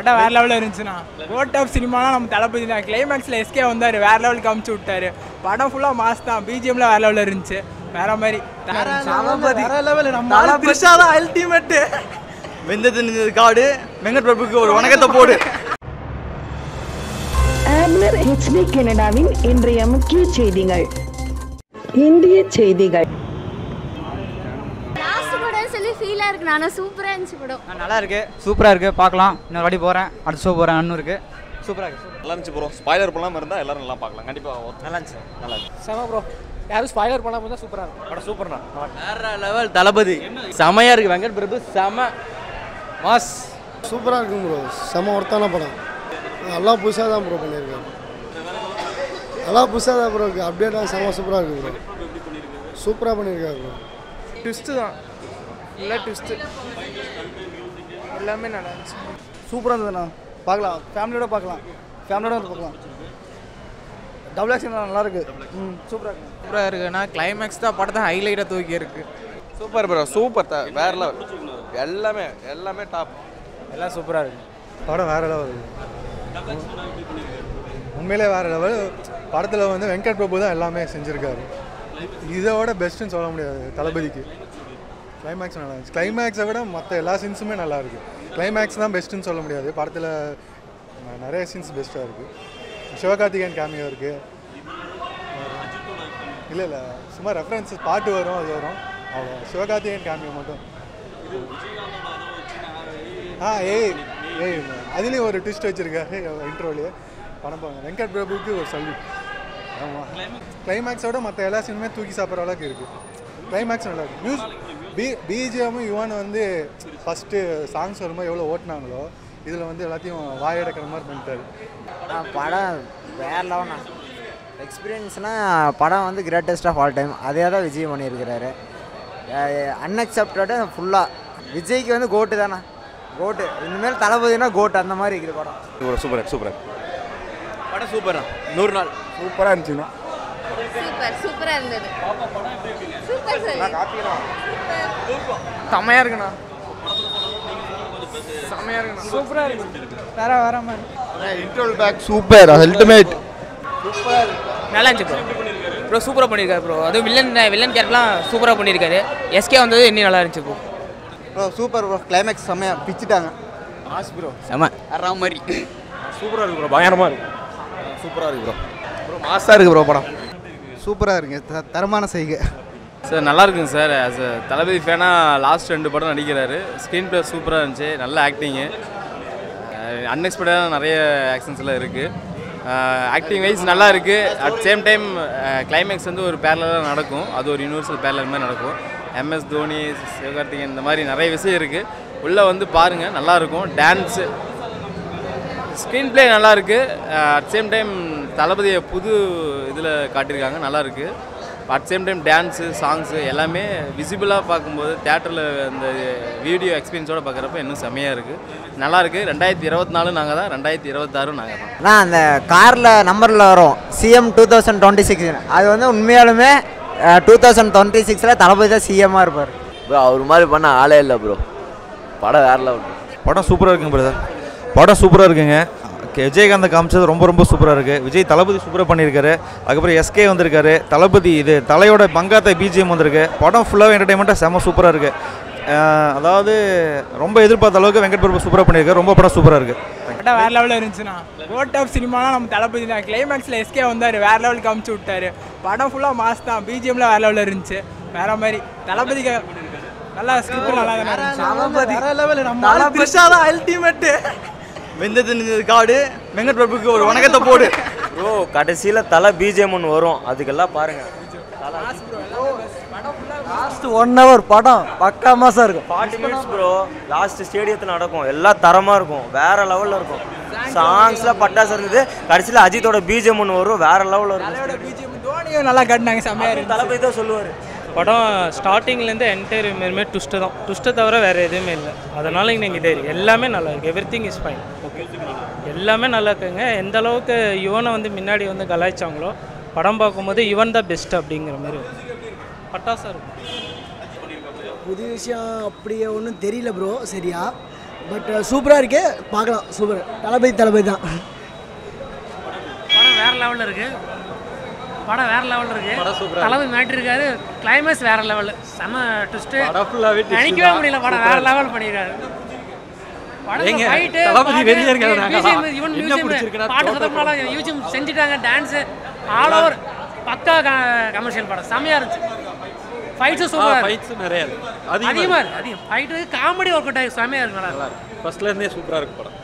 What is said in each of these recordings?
படம் வேறு லெவலில் இருந்துச்சுண்ணா. கோட் ஆஃப் சினிமாலாம் நம்ம தளபதி தான். கிளைமேக்ஸில் எஸ்கே வந்தார், வேறு லெவலுக்கு காமிச்சு விட்டாரு. படம் ஃபுல்லாக மாஸ் தான். பிஜிஎம்ல வேறு லெவலில் இருந்துச்சு. வேற மாதிரி அல்டிமேட்டு வெந்தது நின்றது காடு. வெங்கட் பிரபுக்கு ஒரு வணக்கத்தை போடு. ஆம்னர் HD கனடாவின் இன்றைய முக்கிய செய்திகள். இந்திய செய்திகள். ஃபீலா இருக்கு. நானா சூப்பரா இருந்துச்சு படம். நல்லா இருக்கு, சூப்பரா இருக்கு. பார்க்கலாம். இன்னொரு வாட்டி போறேன், அடுத்த ஷோ போறேன். அண்ணன் இருக்கு, சூப்பரா இருக்கு. நல்லா இருந்துச்சு ப்ரோ. ஸ்பாயிலர் பண்ணாம இருந்தா எல்லாரும் நல்லா பார்க்கலாம். கண்டிப்பா நல்லா இருந்துச்சு. நல்லா இருக்கு. செம ப்ரோ. யாரும் ஸ்பாயிலர் பண்ணாம இருந்தா சூப்பரா இருக்கும். படம் சூப்பர்ண்ணா. வேற லெவல் தளபதி. செமையா இருக்கு. வெங்கட் பிரபு செம மாஸ். சூப்பராக இருக்கும் ப்ரோ. செம ஒருத்தான படம். நல்லா புதுசாக தான் ப்ரோ பண்ணியிருக்காரு. நல்லா புதுசாக தான் ப்ரோ இருக்குது. அப்டேட்டாக செம சூப்பராக இருக்குது ப்ரோ. சூப்பராக பண்ணியிருக்காரு ப்ரோ. ட்விஸ்ட்டு தான். இல்லை ட்விஸ்ட்டு எல்லாமே நல்லா இருந்துச்சு. சூப்பராக இருந்ததுண்ணா. பார்க்கலாம், ஃபேமிலியோட பார்க்கலாம். ஃபேமிலியோட வந்து பார்க்கலாம். டபுள் ஆக்ஷன் நல்லா இருக்கு. சூப்பராக இருக்கு. சூப்பராக இருக்குன்னா கிளைமேக்ஸ் தான் படத்தை ஹைலைட்டாக தூக்கி இருக்கு. Super bro. சூப்பர் வேற லெவல். எல்லாமே டாப். எல்லாம் சூப்பராக இருக்கு. படம் வேறு லெவல். உண்மையிலே வேறு லெவல். படத்தில் வந்து வெங்கட் பிரபு தான் எல்லாமே செஞ்சுருக்காரு. இதோட பெஸ்ட்டுன்னு சொல்ல முடியாது தளபதிக்கு. கிளைமேக்ஸ் நல்லா இருந்துச்சு. கிளைமேக்ஸை விட மற்ற எல்லா சீன்ஸுமே நல்லா இருக்குது. கிளைமேக்ஸ் தான் பெஸ்ட்டுன்னு சொல்ல முடியாது. படத்தில் நிறைய சீன்ஸ் பெஸ்ட்டாக இருக்குது. சிவகார்த்திகேயன் கேமியோ இருக்குது. இல்லை சும்மா ரெஃபரன்ஸஸ் பாட்டு வரும், அது வரும், அவ்வளோ. சிவகார்த்திகேயன் கேமியோ மட்டும். ஏய் அதுலேயும் ஒரு ட்விஸ்ட் வச்சுருக்காரு இன்ட்ரோலேயே. படம் பாருங்க. வெங்கட் பிரபுக்கு ஒரு சல்யூட். ஆமாம். கிளைமேக்ஸோட மற்ற எல்லா சீனுமே தூக்கி சாப்பிட்ற அளவுக்கு இருக்குது. கிளைமேக்ஸ் நல்லா இருக்குது. பிஜிஎம்மும் யுவன் வந்து ஃபஸ்ட்டு சாங்ஸ் வரும்போது எவ்வளோ ஓட்டினாங்களோ இதில் வந்து எல்லாத்தையும் வாயடக்கிற மாதிரி பண்ணிட்டாரு. படம் வேற லெவல்ண்ணா. எக்ஸ்பீரியன்ஸ்னால் படம் வந்து கிரேட்டஸ்ட் ஆஃப் ஆல் டைம். அதே தான் விஜய் பண்ணியிருக்கிறாரு. அன்அக்செப்டடு ஃபுல்லாக. விஜய்க்கு வந்து கோட்டு தானே, கோட்டு. இனிமேல் தளபதினா கோட்டு, அந்த மாதிரி இருக்குது படம். சூப்பர் படம் சூப்பரா. 100 நாள் சூப்பராக இருந்துச்சுன்னா. சூப்பரா இருந்தது. சூப்பர் செம்மையாக இருக்குண்ணா. செம்மையாக இருக்குண்ணா. சூப்பராக இருக்கு. வேற மாதிரி இன்ட்ரோல் பேக் சூப்பர். அல்டிமேட். நல்லா இருந்துச்சு ப்ரோ. சூப்பராக பண்ணியிருக்காரு ப்ரோ. அதுவும் வில்லன் கேரக்டர்லாம் சூப்பராக பண்ணியிருக்காரு. எஸ்கே வந்தது இன்னும் நல்லா இருந்துச்சு ப்ரோ. Super bro. கிளைமேக்ஸ் செம்மையா பிச்சுட்டாங்க. ஆஸ் ப்ரோ செம அறா மாதிரி. சூப்பராக இருக்கு ப்ரோ. பயங்கரமாக இருக்கு. சூப்பராக இருக்கு ப்ரோ. ப்ரோ மாஸாக இருக்கு ப்ரோ படம். சூப்பராக இருக்குங்க. தரமான செய்கை சார். நல்லா இருக்குங்க சார். ஆஸ் அ தளபதி ஃபேனாக லாஸ்ட் 2 படம் நடிக்கிறாரு. ஸ்க்ரீன் ப்ளே சூப்பராக இருந்துச்சு. நல்ல ஆக்டிங்கு. அன்எக்ஸ்பெக்டடாக நிறைய ஆக்ஷன்ஸ்லாம் இருக்குது. ஆக்டிங் வைஸ் நல்லா இருக்குது. அட் சேம் டைம் கிளைமேக்ஸ் வந்து ஒரு பேரலாக நடக்கும். அது ஒரு யூனிவர்சல் பேரலல் மாதிரி நடக்கும். MS தோனி, சிவகார்த்திகேயன், இந்த மாதிரி நிறைய விஷயம் இருக்குது. உள்ளே வந்து பாருங்கள், நல்லாயிருக்கும். டான்ஸு, ஸ்க்ரீன் ப்ளே நல்லாயிருக்கு. அட் சேம் டைம் தளபதியை புது இதில் காட்டியிருக்காங்க, நல்லாயிருக்கு. At same time dance, songs எல்லாமே விசிபிளாக பார்க்கும்போது தேட்டரில் அந்த வீடியோ எக்ஸ்பீரியன்ஸோடு பார்க்குறப்ப இன்னும் செம்மையாக இருக்குது. நல்லாயிருக்கு. 2024 நாங்கள் தான், 2026 நாங்கள் தான். ஆனால் அந்த காரில் நம்பரில் வரும் CM 2026. அது வந்து உண்மையாலுமே 2026 தளபதி தான் CM-ஆக இருப்பார் ப்ரோ. அவர் மாதிரி பண்ண ஆளே இல்லை ப்ரோ. படம் வேற லெவல். படம் சூப்பராக இருக்குங்க பிரதர். படம் சூப்பராக இருக்குங்க. விஜயகாந்த் காமிச்சது ரொம்ப சூப்பராக இருக்குது. விஜய் தளபதி சூப்பராக பண்ணியிருக்காரு. அதுக்கப்புறம் SK வந்திருக்காரு. தளபதி இது தலையோட பங்காத்த BGM வந்திருக்கு. படம் ஃபுல்லாக என்டர்டைன்மெண்ட்டாக செம்ம சூப்பராக இருக்குது. அதாவது ரொம்ப எதிர்பார்த்த அளவுக்கு வெங்கட் பிரபு சூப்பராக பண்ணியிருக்காரு. ரொம்ப படம் சூப்பராக இருக்குது. படம் வேறு லெவலில் இருந்துச்சுண்ணா. கோட் ஆஃப் சினிமாலாம் நம்ம தளபதி தான். கிளைமேக்ஸில் எஸ்கே வந்தார், வேறு லெவலுக்கு காமிச்சு விட்டாரு. படம் ஃபுல்லாக மாஸ் தான். பிஜிஎம்ல வேறு லெவலில் இருந்துச்சு. வேற மாதிரி தளபதிக்கு நல்லா ஸ்கிரிப்ட் நல்லா தானே இருந்துச்சு. அல்டிமேட்டு. வெந்தது நின்றது காடு. வெங்கட் பிரபுக்கு ஒரு வணக்கத்தை போடு. ப்ரோ கடைசியில் தலை BGM ஒன்று வரும், அதுக்கெல்லாம் பாருங்கள். லாஸ்ட் 1 hour படம் பக்கா மாசாக இருக்கும். 40 minutes ப்ரோ. லாஸ்ட் ஸ்டேடியத்தில் நடக்கும். எல்லாம் தரமாக இருக்கும். வேறு லெவலில் இருக்கும். சாங்ஸ்லாம் பட்டாசு இருந்தது. கடைசியில் அஜித்தோட BGM ஒன்று வரும், வேறு லெவலில் இருக்கும். தோனியும் நல்லா கட்டினாங்க. செம்மையாக இருக்கு. தளபதி தான் சொல்லுவார். படம் ஸ்டார்டிங்லேருந்து என்டையர் மாரிமே ட்விஸ்ட்டு தான். ட்விஸ்ட்டை தவிர வேறு எதுவுமே இல்லை. அதனால் நீங்கள் இது எல்லாமே நல்லா இருக்குது. Everything is fine. ஓகே, எல்லாமே நல்லா இருக்குங்க. எந்த அளவுக்கு யுவனை வந்து முன்னாடி வந்து கலாய்ச்சாங்களோ, படம் பார்க்கும்போது யுவன் தான் பெஸ்ட் அப்படிங்கிற மாதிரி பட்டாசாக இருக்கும். புது விஷயம் அப்படியே ஒன்றும் தெரியல ப்ரோ. சரியா பட் சூப்பராக இருக்கு, பார்க்கலாம். சூப்பர், தளபதி தான். படம் வேறு லெவலில் இருக்குது. தளபதி மேட்ரு இருக்காரு. கிளைமேக்ஸ் வேறு லெவலில், செம ட்விஸ்ட்டு. நினைக்கவே முடியல, படம் வேறு லெவல் பண்ணியிருக்காரு. செஞ்சுட்டாங்க. டான்ஸு ஆல் ஓவர் பக்கா கமர்ஷியல் படம், செம்மையாக இருந்துச்சு. ஃபைட்ஸும் சூப்பராக, ஃபைட்ஸும் நிறைய அதிகமாக இருக்குது. ஃபைட்டு காமெடி ஒர்க் அவுட் ஆகி செம்மையாக இருக்கு. நல்லா ஃபர்ஸ்ட்லேருந்தே சூப்பராக இருக்கு படம்.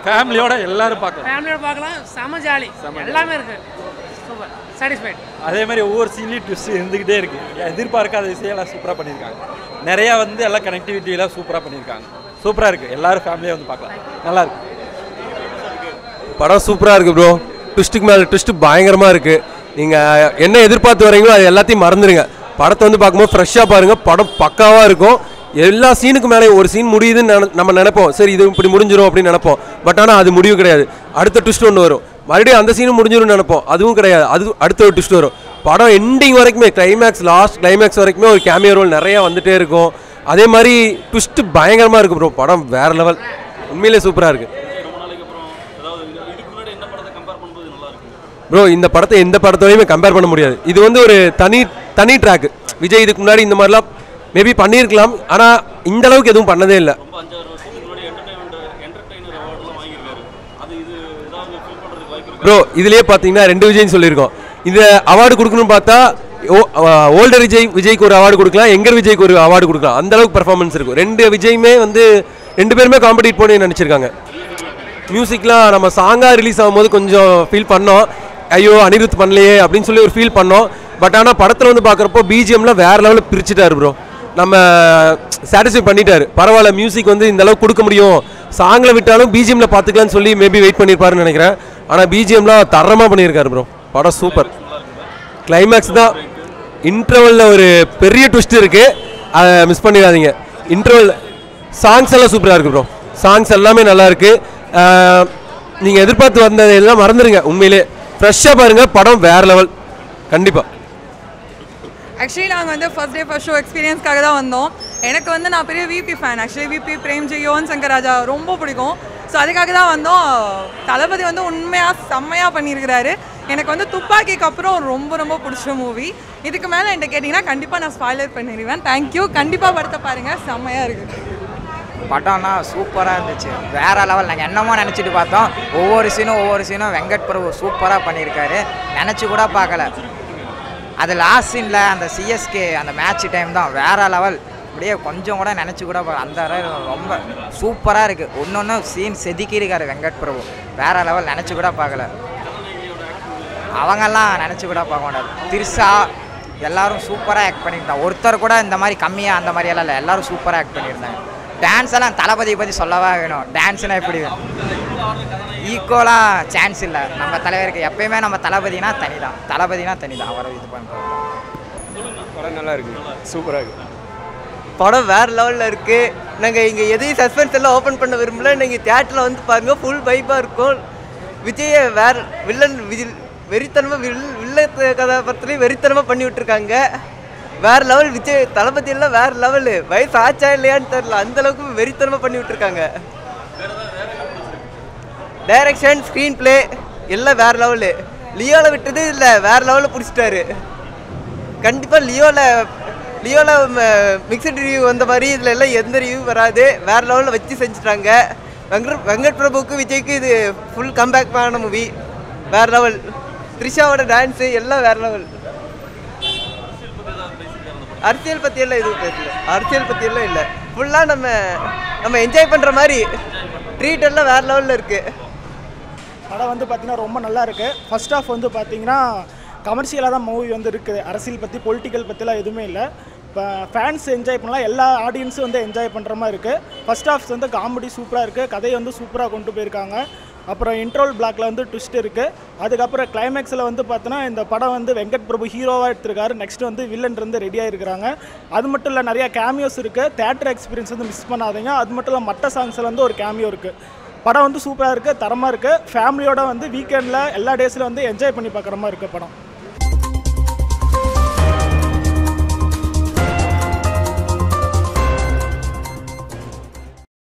ஃபேமிலியோட எல்லாரும் பார்க்கலாம். செம ஜாலி, எல்லாமே இருக்குது. Super, satisfied. அதே மாதிரி ஒவ்வொரு சீன்லேயும் ட்விஸ்ட் இருந்துக்கிட்டே இருக்குது. எதிர்பார்க்காத விஷயம்லாம் சூப்பராக பண்ணியிருக்காங்க. நிறையா எல்லாம் கனெக்டிவிட்டியெல்லாம் சூப்பராக பண்ணியிருக்காங்க. சூப்பராக இருக்குது. எல்லோரும் ஃபேமிலியாக பார்க்கலாம். நல்லாயிருக்கு. படம் சூப்பராக இருக்குது ப்ரோ. ட்விஸ்ட்டுக்கு மேலே ட்விஸ்ட்டு பயங்கரமாக இருக்குது. நீங்கள் என்ன எதிர்பார்த்து வரீங்களோ அது எல்லாத்தையும் மறந்துடுங்க. படத்தை பார்க்கும்போது ஃப்ரெஷ்ஷாக பாருங்கள். படம் பக்காவாக இருக்கும். எல்லா சீனுக்கு மேலே ஒரு சீன் முடியுதுன்னு நம்ம நினைப்போம். சரி, இது இப்படி முடிஞ்சிடும் அப்படின்னு நினைப்போம். பட் ஆனால் அது முடிவு கிடையாது. அடுத்த ட்விஸ்ட் ஒன்று வரும். மறுபடியும் அந்த சீனும் முடிஞ்சிடும் நினைப்போம். அதுவும் கிடையாது. அது அடுத்த ஒரு ட்விஸ்ட் வரும். படம் எண்டிங் வரைக்குமே, லாஸ்ட் கிளைமேக்ஸ் வரைக்குமே ஒரு கேமியோ ரோல் நிறையா வந்துகிட்டே இருக்கும். அதே மாதிரி ட்விஸ்ட்டு பயங்கரமாக இருக்குது ப்ரோ. படம் வேறு லெவல், உண்மையிலே சூப்பராக இருக்குது ப்ரோ. இந்த படத்தை எந்த படத்தோடையுமே கம்பேர் பண்ண முடியாது. இது ஒரு தனி ட்ராக்கு. விஜய் இதுக்கு முன்னாடி இந்த மாதிரிலாம் மேபி பண்ணியிருக்கலாம், ஆனால் இந்த அளவுக்கு எதுவும் பண்ணதே இல்லை ப்ரோ. இதுலேயே பார்த்தீங்கன்னா 2 விஜய்னு சொல்லியிருக்கோம். இந்த அவார்டு கொடுக்கணும்னு பார்த்தா ஓல்டர் விஜய்க்கு ஒரு அவார்டு கொடுக்கலாம், எங்கர் விஜய்க்கு ஒரு அவார்டு கொடுக்கலாம். அந்த அளவுக்கு பெர்ஃபார்மன்ஸ் இருக்கும். 2 விஜயுமே 2 பேருமே காம்படிட் பண்ணி நினச்சிருக்காங்க. மியூசிக்லாம் நம்ம சாங்காக ரிலீஸ் ஆகும்போது கொஞ்சம் ஃபீல் பண்ணோம், ஐயோ அனிருத் பண்ணலையே அப்படின்னு சொல்லி ஒரு ஃபீல் பண்ணோம். பட் ஆனால் படத்தில் பார்க்குறப்போ பிஜிஎம்லாம் வேறு லெவலில் பிரிச்சுட்டாரு ப்ரோ. நம்ம சாட்டிஸ்ஃபை பண்ணிட்டாரு. பரவாயில்ல, மியூசிக் இந்த அளவுக்கு கொடுக்க முடியும், சாங்கில் விட்டாலும் பிஜிஎம்மில் பார்த்துக்கலான்னு சொல்லி மேபி வெயிட் பண்ணியிருப்பாருன்னு நினைக்கிறேன். ஆனால் பிஜிஎம்லாம் தரமாக பண்ணியிருக்காரு ப்ரோ. படம் சூப்பர். கிளைமேக்ஸ் தான். இன்டர்வலில் ஒரு பெரிய ட்விஸ்ட் இருக்குது, அதை மிஸ் பண்ணிடாதீங்க. இன்டர்வல் சாங்ஸ் எல்லாம் சூப்பராக இருக்குது ப்ரோ. சாங்ஸ் எல்லாமே நல்லா இருக்குது. நீங்கள் எதிர்பார்த்து வந்தது எல்லாம் மறந்துடுங்க. உண்மையிலே ஃப்ரெஷ்ஷாக பாருங்கள். படம் வேறு லெவல் கண்டிப்பாக. ஆக்சுவலி நாங்கள் ஃபர்ஸ்ட் டே ஃபர்ஸ்ட் ஷோ எக்ஸ்பீரியன்ஸ்க்காக தான் வந்தோம். எனக்கு நான் பெரிய VP fan. Actually VP Premji, Yuvan Shankar Raja ரொம்ப பிடிக்கும். ஸோ அதுக்காக தான் வந்தோம். தளபதி உண்மையாக செம்மையாக பண்ணியிருக்கிறாரு. எனக்கு துப்பாக்கிக்கு அப்புறம் ரொம்ப ரொம்ப பிடிச்ச மூவி. இதுக்கு மேலே என்கிட்ட கேட்டிங்கன்னா கண்டிப்பாக நான் ஸ்பாய்லர் பண்ணிடுவேன். தேங்க்யூ. கண்டிப்பாக படத்தை பாருங்கள், செம்மையாக இருக்குது. படம்னா சூப்பராக இருந்துச்சு, வேறு லெவல். நாங்கள் என்னமோ நினச்சிட்டு பார்த்தோம். ஒவ்வொரு சீனும் வெங்கட் பிரபு சூப்பராக பண்ணியிருக்காரு. நினச்சி கூட பார்க்கல. அது லாஸ்ட் சீனில் அந்த சிஎஸ்கே அந்த மேட்ச் டைம் தான் வேறு லெவல். அப்படியே கொஞ்சம் கூட நினச்சி கூட அந்த ரொம்ப சூப்பராக இருக்குது. ஒன்று சீன் செதுக்கி இருக்காரு வெங்கட் பிரபு, வேறு லெவல். நினச்சி கூட பார்க்கல. அவங்கெல்லாம் நினச்சி கூட பார்க்க மாட்டாரு. திரிஷா எல்லோரும் சூப்பராக ஆக்ட் பண்ணியிருந்தாங்க. ஒருத்தர் கூட இந்த மாதிரி கம்மியாக அந்த மாதிரியெல்லாம் இல்லை, எல்லோரும் சூப்பராக ஆக்ட் பண்ணியிருந்தாங்க. டான்ஸ் எல்லாம் தளபதியை பற்றி சொல்லவா வேணும். டான்ஸ்னால் எப்படி வேணும், ஈக்குவலாக சான்ஸ் இல்லை. நம்ம தலைவருக்கு எப்பயுமே நம்ம தளபதினா தனி தான் அவரை இது பண்ணுறோம். படம் நல்லா இருக்குது, சூப்பராக இருக்குது. படம் வேறு லெவலில் இருக்குது. நாங்கள் இங்கே எதையும் சஸ்பென்ஸ் எல்லாம் ஓப்பன் பண்ண விரும்பல. நீங்கள் தியேட்டரில் பாருங்கள், ஃபுல் வைப்பாக இருக்கும். விஜயை வேறு வெறித்தனமாக வில்ல கதாபாத்திரத்துலேயும் வெறித்தனமாக பண்ணி விட்டுருக்காங்க. வேறு லெவல். விஜய் தளபதி எல்லாம் வேறு லெவலு. வயசு ஆச்சா இல்லையான்னு தெரில, அந்தளவுக்கு வெறித்தனமாக பண்ணி விட்டுருக்காங்க. டைரக்ஷன், ஸ்க்ரீன் பிளே எல்லாம் வேறு லெவலு. லியோவில் விட்டது இல்லை, வேறு லெவலில் பிடிச்சிட்டாரு. கண்டிப்பாக லியோவில் மிக்சட் ரிவ்யூ வந்த மாதிரி இதில் எல்லாம் எந்த ரிவ்யூ வராது. வேறு லெவலில் வச்சு செஞ்சுட்டாங்க. வெங்கட் பிரபுவுக்கு விஜய்க்கு இது ஃபுல் கம்பேக் ஆன மூவி. வேறு லெவல். த்ரிஷாவோட டான்ஸு எல்லாம் வேறு லெவல். அரசியல் பற்றியெல்லாம் எதுவும் பேசல. அரசியல் பற்றியெல்லாம் இல்லை. ஃபுல்லாக நம்ம என்ஜாய் பண்ணுற மாதிரி ட்ரீட் எல்லாம் வேறு லெவலில் இருக்குது. படம் பார்த்தீங்கன்னா ரொம்ப நல்லா இருக்குது. ஃபர்ஸ்ட் ஆஃப் பார்த்தீங்கன்னா கமர்ஷியலாக தான் மூவி இருக்குது. அரசியல் பற்றி பொலிட்டிக்கல் பற்றிலாம் எதுவுமே இல்லை. இப்போ ஃபேன்ஸ் என்ஜாய் பண்ணலாம், எல்லா ஆடியன்ஸும் என்ஜாய் பண்ணுற மாதிரி இருக்குது. ஃபர்ஸ்ட் ஆஃப் காமெடி சூப்பராக இருக்குது. கதையை சூப்பராக கொண்டு போயிருக்காங்க. அப்புறம் இன்ட்ரோல் பிளாக்ல ட்விஸ்ட் இருக்குது. அதுக்கப்புறம் கிளைமேக்ஸில் பார்த்தோன்னா இந்த படம் வெங்கட் பிரபு ஹீரோவாக எடுத்திருக்காரு. நெக்ஸ்ட் வில்லன் ரெடியாக இருக்கிறாங்க. அது மட்டும் இல்லை, நிறையா கேமியோஸ் இருக்குது. தேட்டர் எக்ஸ்பீரியன்ஸ் மிஸ் பண்ணாதீங்க. அது மட்டும் இல்லை, மற்ற சாங்ஸில் ஒரு கேமியோ இருக்குது. படம் சூப்பராக இருக்குது, தரமாக இருக்குது. ஃபேமிலியோட வீக்கெண்டில் எல்லா டேஸில் என்ஜாய் பண்ணி பார்க்குற மாதிரி இருக்குது படம்.